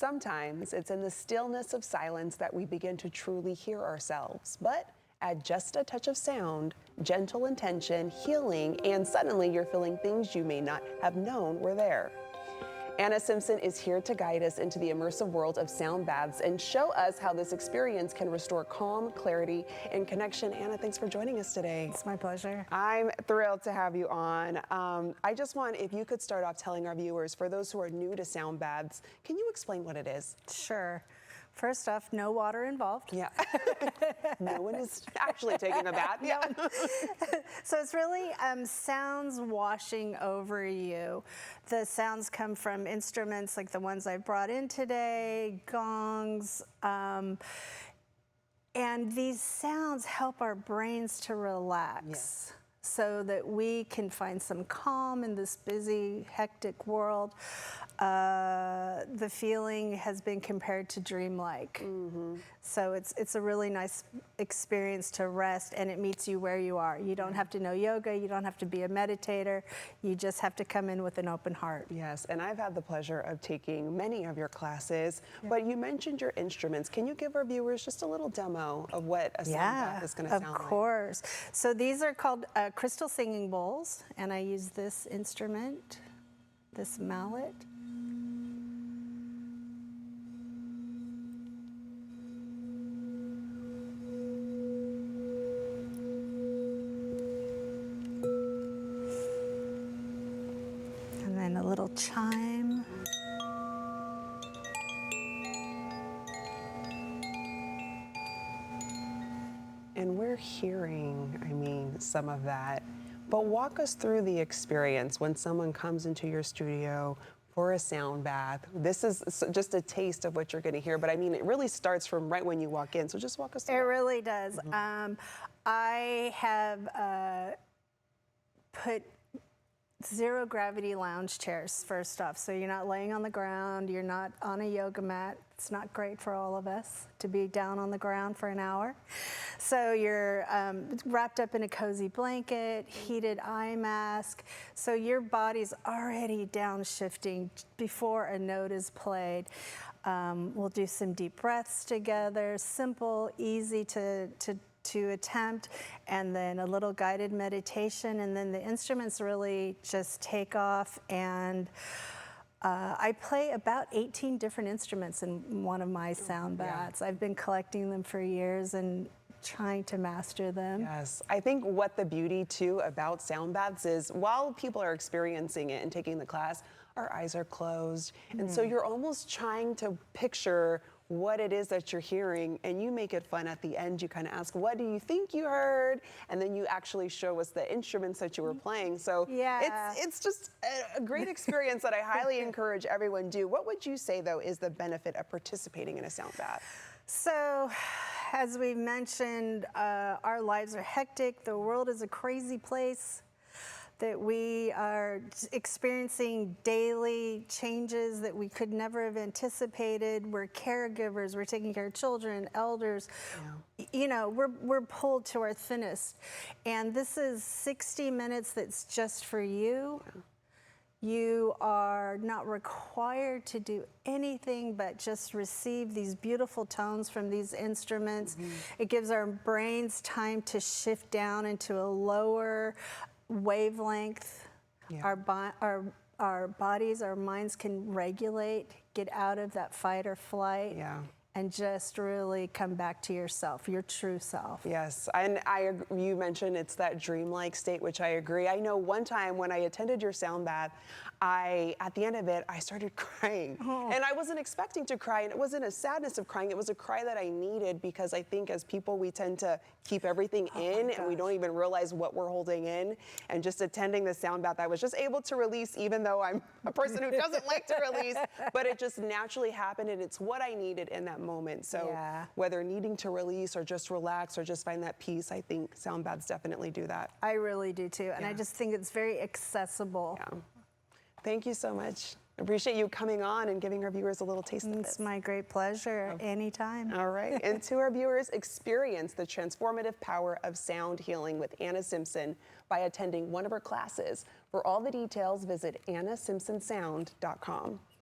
Sometimes it's in the stillness of silence that we begin to truly hear ourselves. But at just a touch of sound, gentle intention, healing, and suddenly you're feeling things you may not have known were there. Anna Simpson is here to guide us into the immersive world of sound baths and show us how this experience can restore calm, clarity, and connection. Anna, thanks for joining us today. It's my pleasure. I'm thrilled to have you on. I just want, if you could start off telling our viewers, for those who are new to sound baths, can you explain what it is? Sure. First off, no water involved. Yeah. No one is actually taking a bath. Yeah. So it's really sounds washing over you. The sounds come from instruments like the ones I brought in today, gongs, and these sounds help our brains to relax. Yes. So that we can find some calm in this busy, hectic world. The feeling has been compared to dreamlike. Mm-hmm. So it's a really nice experience to rest, and it meets you where you are. You don't have to know yoga, you don't have to be a meditator, you just have to come in with an open heart. Yes, and I've had the pleasure of taking many of your classes, but you mentioned your instruments. Can you give our viewers just a little demo of what a sound bath is going to sound like? Of course. So these are called crystal singing bowls, and I use this instrument, this mallet. And then a little chime. And we're hearing, some of that. But walk us through the experience when someone comes into your studio for a sound bath. This is just a taste of what you're going to hear, but it really starts from right when you walk in. So just walk us through. It really does. Mm-hmm. I have put zero gravity lounge chairs first off. So you're not laying on the ground, you're not on a yoga mat. It's not great for all of us to be down on the ground for an hour. So you're wrapped up in a cozy blanket, heated eye mask. So your body's already downshifting before a note is played. We'll do some deep breaths together, simple, easy to attempt, and then a little guided meditation, and then the instruments really just take off. And I play about 18 different instruments in one of my sound baths. I've been collecting them for years and trying to master them. Yes, I think what the beauty too about sound baths is while people are experiencing it and taking the class, our eyes are closed. And so you're almost trying to picture what it is that you're hearing, and you make it fun at the end. You kind of ask, what do you think you heard? And then you actually show us the instruments that you were playing. So it's just a great experience that I highly encourage everyone to do. What would you say, though, is the benefit of participating in a sound bath? So, as we mentioned, our lives are hectic. The world is a crazy place, that we are experiencing daily changes that we could never have anticipated. We're caregivers, we're taking care of children, elders. Yeah. You know, we're pulled to our thinnest. And this is 60 minutes that's just for you. Yeah. You are not required to do anything but just receive these beautiful tones from these instruments. Mm-hmm. It gives our brains time to shift down into a lower wavelength. Yeah. Our bodies, our minds can regulate, get out of that fight or flight. Yeah. And just really come back to yourself, your true self. Yes, and you mentioned it's that dreamlike state, which I agree. I know one time when I attended your sound bath, at the end of it, I started crying. Oh. And I wasn't expecting to cry, and it wasn't a sadness of crying, it was a cry that I needed, because I think as people, we tend to keep everything in, and we don't even realize what we're holding in. And just attending the sound bath, I was just able to release, even though I'm a person who doesn't like to release, but it just naturally happened, and it's what I needed in that moment. So whether needing to release or just relax or just find that peace, I think sound baths definitely do that. I really do too. And I just think it's very accessible. Yeah. Thank you so much. Appreciate you coming on and giving our viewers a little taste of this. It's my great pleasure. Anytime. All right. And to our viewers, experience the transformative power of sound healing with Anna Simpson by attending one of her classes. For all the details, visit annasimpsonsound.com.